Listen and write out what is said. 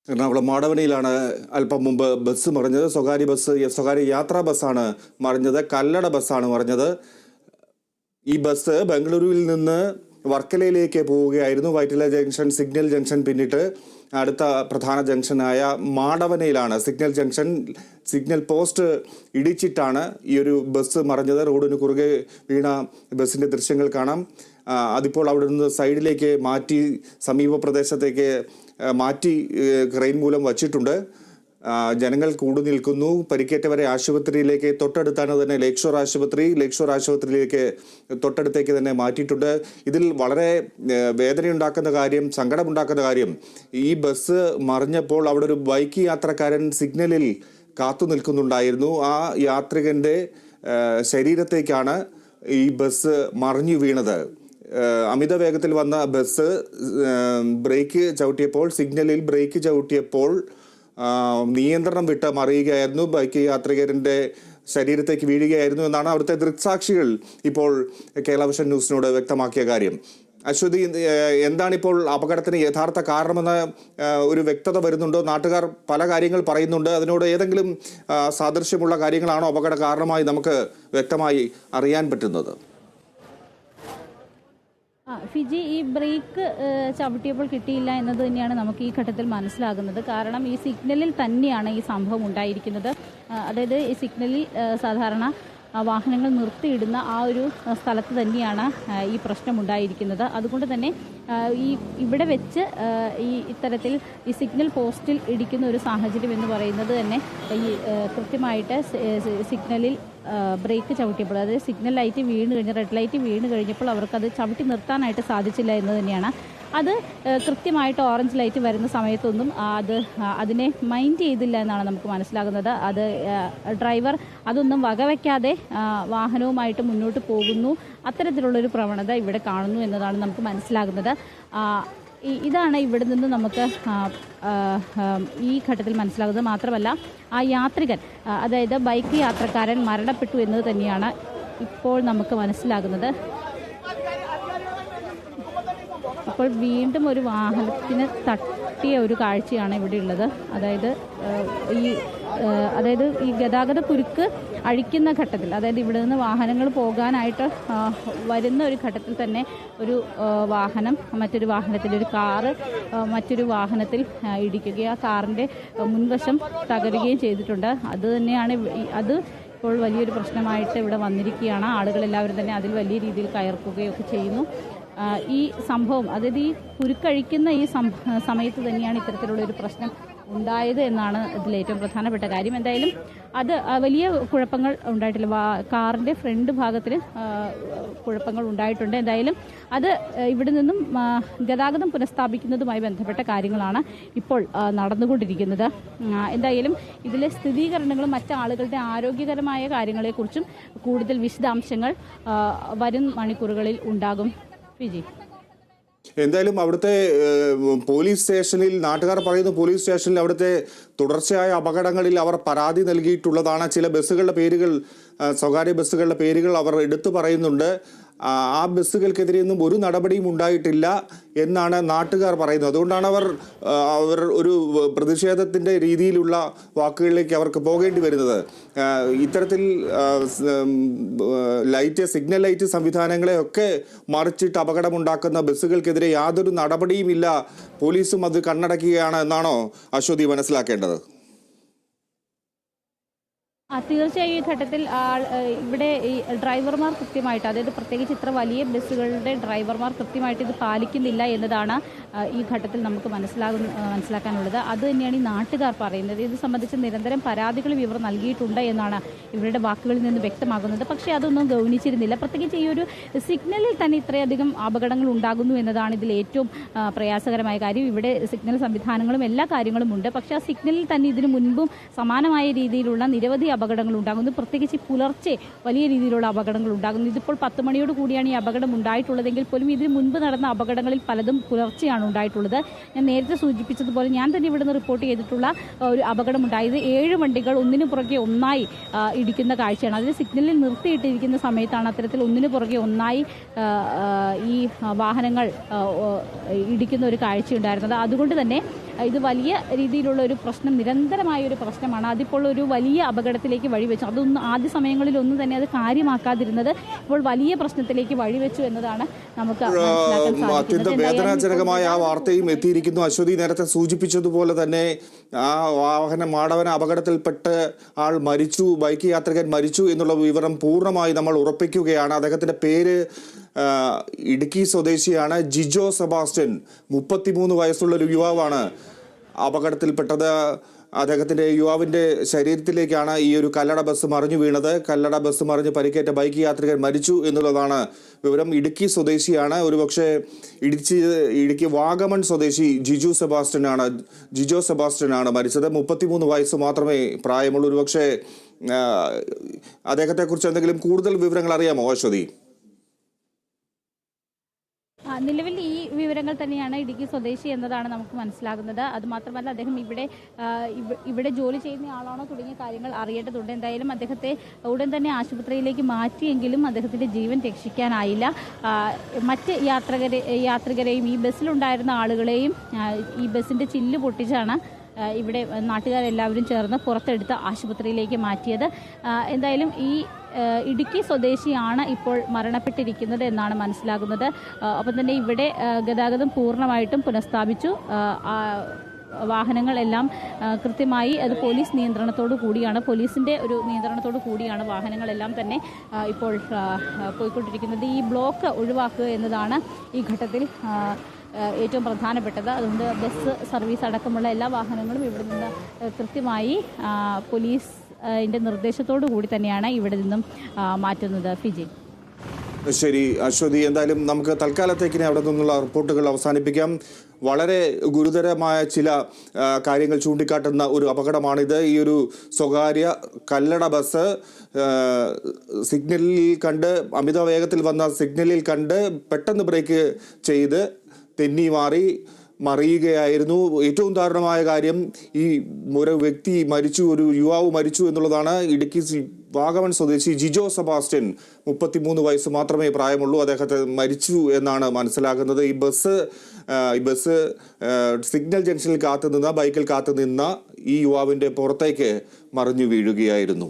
എറണാകുളം മാടവനയിലാണ് അല്പം മുമ്പ് ബസ് മറിഞ്ഞത്. സ്വകാര്യ യാത്രാ ബസ്സാണ് മറിഞ്ഞത്. കല്ലട ബസ്സാണ് മറിഞ്ഞത്. ഈ ബസ് ബംഗളൂരുവിൽ നിന്ന് വർക്കലയിലേക്ക് പോവുകയായിരുന്നു. വൈറ്റില ജംഗ്ഷൻ, സിഗ്നൽ ജംഗ്ഷൻ പിന്നിട്ട് അടുത്ത പ്രധാന ജംഗ്ഷനായ മാടവനയിലാണ് സിഗ്നൽ പോസ്റ്റ് ഇടിച്ചിട്ടാണ് ഈ ഒരു ബസ് മറിഞ്ഞത്. റോഡിന് കുറുകെ വീണ ബസ്സിൻ്റെ ദൃശ്യങ്ങൾ കാണാം. അതിപ്പോൾ അവിടെ നിന്ന് സൈഡിലേക്ക് മാറ്റി സമീപ പ്രദേശത്തേക്ക് മാറ്റി ക്രെയിൻ മൂലം വച്ചിട്ടുണ്ട്. ജനങ്ങൾ കൂടി നിൽക്കുന്നു. പരിക്കേറ്റവരെ ആശുപത്രിയിലേക്ക് തൊട്ടടുത്താണ് തന്നെ ലേക്ഷോർ ആശുപത്രിയിലേക്ക് തൊട്ടടുത്തേക്ക് തന്നെ മാറ്റിയിട്ടുണ്ട്. ഇതിൽ വളരെ വേദനയുണ്ടാക്കുന്ന കാര്യം, സങ്കടമുണ്ടാക്കുന്ന കാര്യം, ഈ ബസ് മറിഞ്ഞപ്പോൾ അവിടെ ഒരു ബൈക്ക് യാത്രക്കാരൻ സിഗ്നലിൽ കാത്തു നിൽക്കുന്നുണ്ടായിരുന്നു. ആ യാത്രികന്റെ ശരീരത്തേക്കാണ് ഈ ബസ് മറിഞ്ഞു വീണത്. അമിത വേഗത്തിൽ വന്ന ബസ് സിഗ്നലിൽ ബ്രേക്ക് ചവിട്ടിയപ്പോൾ നിയന്ത്രണം വിട്ട് മറിയുകയായിരുന്നു. ബൈക്ക് യാത്രികരുടെ ശരീരത്തേക്ക് വീഴുകയായിരുന്നു എന്നാണ് അവിടുത്തെ ദൃക്സാക്ഷികൾ ഇപ്പോൾ കേരള വിഷൻ ന്യൂസിനോട് വ്യക്തമാക്കിയ കാര്യം. അശ്വതി, എന്താണിപ്പോൾ അപകടത്തിന് യഥാർത്ഥ കാരണമെന്ന് ഒരു വ്യക്തത വരുന്നുണ്ടോ? നാട്ടുകാർ പല കാര്യങ്ങൾ പറയുന്നുണ്ട്. അതിനോട് ഏതെങ്കിലും സാദൃശ്യമുള്ള കാര്യങ്ങളാണോ അപകട കാരണമായി നമുക്ക് വ്യക്തമായി അറിയാൻ പറ്റുന്നത്? ഫിജി, ഈ ബ്രേക്ക് ചവിട്ടിയപ്പോൾ കിട്ടിയില്ല എന്നത് തന്നെയാണ് നമുക്ക് ഈ ഘട്ടത്തിൽ മനസ്സിലാകുന്നത്. കാരണം ഈ സിഗ്നലിൽ തന്നെയാണ് ഈ സംഭവം ഉണ്ടായിരിക്കുന്നത്. അതായത് ഈ സിഗ്നലിൽ സാധാരണ വാഹനങ്ങൾ നിർത്തിയിടുന്ന ആ ഒരു സ്ഥലത്ത് തന്നെയാണ് ഈ പ്രശ്നം ഉണ്ടായിരിക്കുന്നത്. അതുകൊണ്ട് തന്നെ ഇവിടെ വെച്ച് ഇത്തരത്തിൽ ഈ സിഗ്നൽ പോസ്റ്റിൽ ഇടിക്കുന്ന ഒരു സാഹചര്യം എന്ന് പറയുന്നത് തന്നെ ഈ കൃത്യമായിട്ട് സിഗ്നലിൽ ബ്രേക്ക് ചവിട്ടിയപ്പോൾ, അതായത് സിഗ്നൽ ലൈറ്റ് വീണ് കഴിഞ്ഞ് റെഡ് ലൈറ്റ് വീണ് കഴിഞ്ഞപ്പോൾ അവർക്കത് ചവിട്ടി നിർത്താനായിട്ട് സാധിച്ചില്ല എന്ന് തന്നെയാണ്. അത് കൃത്യമായിട്ട് ഓറഞ്ച് ലൈറ്റ് വരുന്ന സമയത്തൊന്നും അതിനെ മൈൻഡ് ചെയ്തില്ല എന്നാണ് നമുക്ക് മനസ്സിലാകുന്നത്. അത് ഡ്രൈവർ അതൊന്നും വകവയ്ക്കാതെ വാഹനവുമായിട്ട് മുന്നോട്ട് പോകുന്നു. അത്തരത്തിലുള്ളൊരു പ്രവണത ഇവിടെ കാണുന്നു എന്നതാണ് നമുക്ക് മനസ്സിലാകുന്നത്. ഇതാണ് ഇവിടെ നിന്ന് നമുക്ക് ഈ ഘട്ടത്തിൽ മനസ്സിലാകുന്നത്. മാത്രമല്ല, ആ യാത്രികൻ, അതായത് ബൈക്ക് യാത്രക്കാരൻ മരണപ്പെട്ടു എന്നത് തന്നെയാണ് ഇപ്പോൾ നമുക്ക് മനസ്സിലാകുന്നത്. ഇപ്പോൾ വീണ്ടും ഒരു വാഹനത്തിന് തട്ടിയ ഒരു കാഴ്ചയാണ് ഇവിടെ ഉള്ളത്. അതായത് ഈ ഗതാഗത കുരുക്ക് അഴിക്കുന്ന ഘട്ടത്തിൽ, അതായത് ഇവിടെ നിന്ന് വാഹനങ്ങൾ പോകാനായിട്ട് വരുന്ന ഒരു ഘട്ടത്തിൽ തന്നെ ഒരു വാഹനം മറ്റൊരു വാഹനത്തിൽ, ഒരു കാറ് മറ്റൊരു വാഹനത്തിൽ ഇടിക്കുകയും ആ കാറിൻ്റെ മുൻവശം തകരുകയും ചെയ്തിട്ടുണ്ട്. അത് ഇപ്പോൾ വലിയൊരു പ്രശ്നമായിട്ട് ഇവിടെ വന്നിരിക്കുകയാണ്. ആളുകളെല്ലാവരും തന്നെ അതിൽ വലിയ രീതിയിൽ കയർക്കുകയൊക്കെ ചെയ്യുന്നു. ഈ സംഭവം, അതായത് ഈ കുരുക്കഴിക്കുന്ന ഈ സമയത്ത് തന്നെയാണ് ഇത്തരത്തിലുള്ളൊരു പ്രശ്നം ഉണ്ടായത് എന്നാണ് ഇതിലേറ്റവും പ്രധാനപ്പെട്ട കാര്യം. എന്തായാലും അത് വലിയ കുഴപ്പങ്ങൾ ഉണ്ടായിട്ടില്ല. കാറിൻ്റെ ഫ്രണ്ട് ഭാഗത്തിൽ കുഴപ്പങ്ങൾ ഉണ്ടായിട്ടുണ്ട്. എന്തായാലും അത് ഇവിടെ നിന്നും ഗതാഗതം പുനഃസ്ഥാപിക്കുന്നതുമായി ബന്ധപ്പെട്ട കാര്യങ്ങളാണ് ഇപ്പോൾ നടന്നുകൊണ്ടിരിക്കുന്നത്. എന്തായാലും ഇതിലെ സ്ഥിരീകരണങ്ങളും മറ്റ് ആളുകളുടെ ആരോഗ്യകരമായ കാര്യങ്ങളെക്കുറിച്ചും കൂടുതൽ വിശദാംശങ്ങൾ വരും മണിക്കൂറുകളിൽ ഉണ്ടാകും. വിജി, എന്തായാലും അവിടുത്തെ പോലീസ് സ്റ്റേഷനിൽ, നാട്ടുകാർ പറയുന്ന പോലീസ് സ്റ്റേഷനിൽ അവിടുത്തെ തുടർച്ചയായ അപകടങ്ങളിൽ അവർ പരാതി നൽകിയിട്ടുള്ളതാണ്. ചില ബസ്സുകളുടെ പേരുകൾ, സ്വകാര്യ ബസ്സുകളുടെ പേരുകൾ അവർ എടുത്തു പറയുന്നുണ്ട്. ആ ബസ്സുകൾക്കെതിരെയൊന്നും ഒരു നടപടിയും ഉണ്ടായിട്ടില്ല എന്നാണ് നാട്ടുകാർ പറയുന്നത്. അതുകൊണ്ടാണ് അവർ ഒരു പ്രതിഷേധത്തിൻ്റെ രീതിയിലുള്ള വാക്കുകളിലേക്ക് അവർക്ക് പോകേണ്ടി വരുന്നത്. ഇത്തരത്തിൽ സിഗ്നൽ ലൈറ്റ് സംവിധാനങ്ങളെയൊക്കെ മറിച്ചിട്ട് അപകടമുണ്ടാക്കുന്ന ബസ്സുകൾക്കെതിരെ യാതൊരു നടപടിയുമില്ല, പോലീസും അത് കണ്ണടക്കുകയാണ് എന്നാണോ അശ്വതി മനസ്സിലാക്കേണ്ടത്? തീർച്ചയായും ഈ ഘട്ടത്തിൽ ഇവിടെ ഈ ഡ്രൈവർമാർ കൃത്യമായിട്ട്, അതായത് പ്രത്യേകിച്ച് ഇത്ര വലിയ ബസ്സുകളുടെ ഡ്രൈവർമാർ കൃത്യമായിട്ട് ഇത് പാലിക്കുന്നില്ല എന്നതാണ് ഈ ഘട്ടത്തിൽ നമുക്ക് മനസ്സിലാക്കാനുള്ളത്. അത് തന്നെയാണ് ഈ നാട്ടുകാർ പറയുന്നത്. ഇത് സംബന്ധിച്ച് നിരന്തരം പരാതികളും ഇവർ നൽകിയിട്ടുണ്ട് എന്നാണ് ഇവരുടെ വാക്കുകളിൽ നിന്ന് വ്യക്തമാകുന്നത്. പക്ഷേ അതൊന്നും ഗൗനിച്ചിരുന്നില്ല. പ്രത്യേകിച്ച് ഈ ഒരു സിഗ്നലിൽ തന്നെ ഇത്രയധികം അപകടങ്ങൾ ഉണ്ടാകുന്നു എന്നതാണ് ഇതിൽ ഏറ്റവും പ്രയാസകരമായ കാര്യം. ഇവിടെ സിഗ്നൽ സംവിധാനങ്ങളും എല്ലാ കാര്യങ്ങളും ഉണ്ട്. പക്ഷേ ആ സിഗ്നലിൽ തന്നെ ഇതിനു മുൻപും സമാനമായ രീതിയിലുള്ള നിരവധി അപകടങ്ങൾ ഉണ്ടാകുന്നു. പ്രത്യേകിച്ച് പുലർച്ചെ വലിയ രീതിയിലുള്ള അപകടങ്ങൾ ഉണ്ടാകുന്നു. ഇതിപ്പോൾ 10 മണിയോട് കൂടിയാണ് ഈ അപകടം ഉണ്ടായിട്ടുള്ളതെങ്കിൽ പോലും ഇതിന് മുൻപ് നടന്ന അപകടങ്ങളിൽ പലതും പുലർച്ചെയാണ് ഉണ്ടായിട്ടുള്ളത്. ഞാൻ നേരത്തെ സൂചിപ്പിച്ചതുപോലെ ഞാൻ തന്നെ ഇവിടുന്ന് റിപ്പോർട്ട് ചെയ്തിട്ടുള്ള ഒരു അപകടം ഉണ്ടായത് 7 വണ്ടികൾ ഒന്നിനു പുറകെ ഒന്നായി ഇടിക്കുന്ന കാഴ്ചയാണ്. അതിൽ സിഗ്നലിൽ നിർത്തിയിട്ടിരിക്കുന്ന സമയത്താണ് അത്തരത്തിൽ ഒന്നിനു പുറകെ ഒന്നായി ഈ വാഹനങ്ങൾ ഇടിക്കുന്ന ഒരു കാഴ്ചയുണ്ടായിരുന്നത്. അതുകൊണ്ട് തന്നെ ഇത് വലിയ രീതിയിലുള്ള ഒരു പ്രശ്നം, നിരന്തരമായ ഒരു പ്രശ്നമാണ്. അതിപ്പോൾ ഒരു വലിയ അപകടത്തിലേക്ക് വഴിവെച്ചു. അതൊന്നും ആദ്യ സമയങ്ങളിലൊന്നും തന്നെ അത് കാര്യമാക്കാതിരുന്നത് ഇപ്പോൾ വലിയ പ്രശ്നത്തിലേക്ക് വഴിവെച്ചു എന്നതാണ് നമുക്ക് അത്യന്തം വേദനാജനകമായ ആ വാർത്തയും എത്തിയിരിക്കുന്നു. അശ്വതി നേരത്തെ സൂചിപ്പിച്ചതുപോലെ തന്നെ ആ മാടവന അപകടത്തിൽപ്പെട്ട് ആൾ മരിച്ചു, ബൈക്ക് യാത്രികൻ മരിച്ചു എന്നുള്ള വിവരം പൂർണ്ണമായി നമ്മൾ ഉറപ്പിക്കുകയാണ്. അദ്ദേഹത്തിന്റെ പേര് ഇടുക്കി സ്വദേശിയാണ് ജിജോ സെബാസ്റ്റ്യൻ. 33 വയസ്സുള്ള ഒരു യുവാവാണ് അപകടത്തിൽപ്പെട്ടത്. അദ്ദേഹത്തിന്റെ യുവാവിന്റെ ശരീരത്തിലേക്കാണ് ഈ ഒരു കല്ലട ബസ് മറിഞ്ഞു വീണത്. കല്ലട ബസ് മറിഞ്ഞ് പരിക്കേറ്റ ബൈക്ക് യാത്രികൻ മരിച്ചു എന്നുള്ളതാണ് വിവരം. ഇടുക്കി സ്വദേശിയാണ്. ഒരുപക്ഷെ ഇടുക്കി വാഗമൺ സ്വദേശി ജിജോ സെബാസ്റ്റ്യൻ ആണ് മരിച്ചത്. 33 വയസ്സ് മാത്രമേ പ്രായമുള്ളൂ. ഒരുപക്ഷെ അദ്ദേഹത്തെക്കുറിച്ച് എന്തെങ്കിലും കൂടുതൽ വിവരങ്ങൾ അറിയാമോ അശ്വതി? നിലവിൽ ഈ വിവരങ്ങൾ തന്നെയാണ്, ഇടുക്കി സ്വദേശി എന്നതാണ് നമുക്ക് മനസ്സിലാകുന്നത്. അതുമാത്രമല്ല അദ്ദേഹം ഇവിടെ ജോലി ചെയ്യുന്ന ആളാണോ തുടങ്ങിയ കാര്യങ്ങൾ അറിയേണ്ടതുണ്ട്. എന്തായാലും അദ്ദേഹത്തെ ഉടൻ തന്നെ ആശുപത്രിയിലേക്ക് മാറ്റിയെങ്കിലും അദ്ദേഹത്തിൻ്റെ ജീവൻ രക്ഷിക്കാനായില്ല. മറ്റ് യാത്രികരെയും ഈ ബസ്സിലുണ്ടായിരുന്ന ആളുകളെയും ഈ ബസ്സിൻ്റെ ചില്ല് പൊട്ടിച്ചാണ് ഇവിടെ നാട്ടുകാരെല്ലാവരും ചേർന്ന് പുറത്തെടുത്ത് ആശുപത്രിയിലേക്ക് മാറ്റിയത്. എന്തായാലും ഈ ഇടുക്കി സ്വദേശിയാണ് ഇപ്പോൾ മരണപ്പെട്ടിരിക്കുന്നത് എന്നാണ് മനസ്സിലാകുന്നത്. അപ്പം തന്നെ ഇവിടെ ഗതാഗതം പൂർണ്ണമായിട്ടും പുനഃസ്ഥാപിച്ചു. വാഹനങ്ങളെല്ലാം കൃത്യമായി അത് പോലീസ് നിയന്ത്രണത്തോടു കൂടിയാണ്, പോലീസിൻ്റെ ഒരു നിയന്ത്രണത്തോടു കൂടിയാണ് വാഹനങ്ങളെല്ലാം തന്നെ ഇപ്പോൾ പോയിക്കൊണ്ടിരിക്കുന്നത്. ഈ ബ്ലോക്ക് ഒഴിവാക്കുക എന്നതാണ് ഈ ഘട്ടത്തിൽ ഏറ്റവും പ്രധാനപ്പെട്ടത്. അതുകൊണ്ട് ബസ് സർവീസ് അടക്കമുള്ള എല്ലാ വാഹനങ്ങളും ഇവിടെ നിന്ന് കൃത്യമായി പോലീസിൻ്റെ നിർദ്ദേശത്തോടു കൂടി തന്നെയാണ് ഇവിടെ നിന്നും മാറ്റുന്നത്. ഫിജി. ശരി അശ്വതി, എന്തായാലും നമുക്ക് തൽക്കാലത്തേക്കിനെ അവിടെ നിന്നുള്ള റിപ്പോർട്ടുകൾ അവസാനിപ്പിക്കാം. വളരെ ഗുരുതരമായ ചില കാര്യങ്ങൾ ചൂണ്ടിക്കാട്ടുന്ന ഒരു അപകടമാണിത്. ഈ ഒരു സ്വകാര്യ കല്ലട ബസ് സിഗ്നലിൽ കണ്ട്, അമിത വേഗത്തിൽ വന്ന സിഗ്നലിൽ കണ്ട് പെട്ടെന്ന് ബ്രേക്ക് ചെയ്ത് തെന്നി മറിയുകയായിരുന്നു. ഏറ്റവും ദാരുണമായ കാര്യം, ഈ ഒരു വ്യക്തി മരിച്ചു, ഒരു യുവാവ് മരിച്ചു എന്നുള്ളതാണ്. ഇടുക്കി വാഗമൺ സ്വദേശി ജിജോ സെബാസ്റ്റ്യൻ, 33 വയസ്സ് മാത്രമേ പ്രായമുള്ളൂ. അദ്ദേഹത്തെ മരിച്ചു എന്നാണ് മനസ്സിലാക്കുന്നത്. ഈ ബസ് സിഗ്നൽ ജംഗ്ഷനിൽ ബൈക്കിൽ കാത്തുനിന്ന ഈ യുവാവിൻ്റെ പുറത്തേക്ക് മറിഞ്ഞു വീഴുകയായിരുന്നു.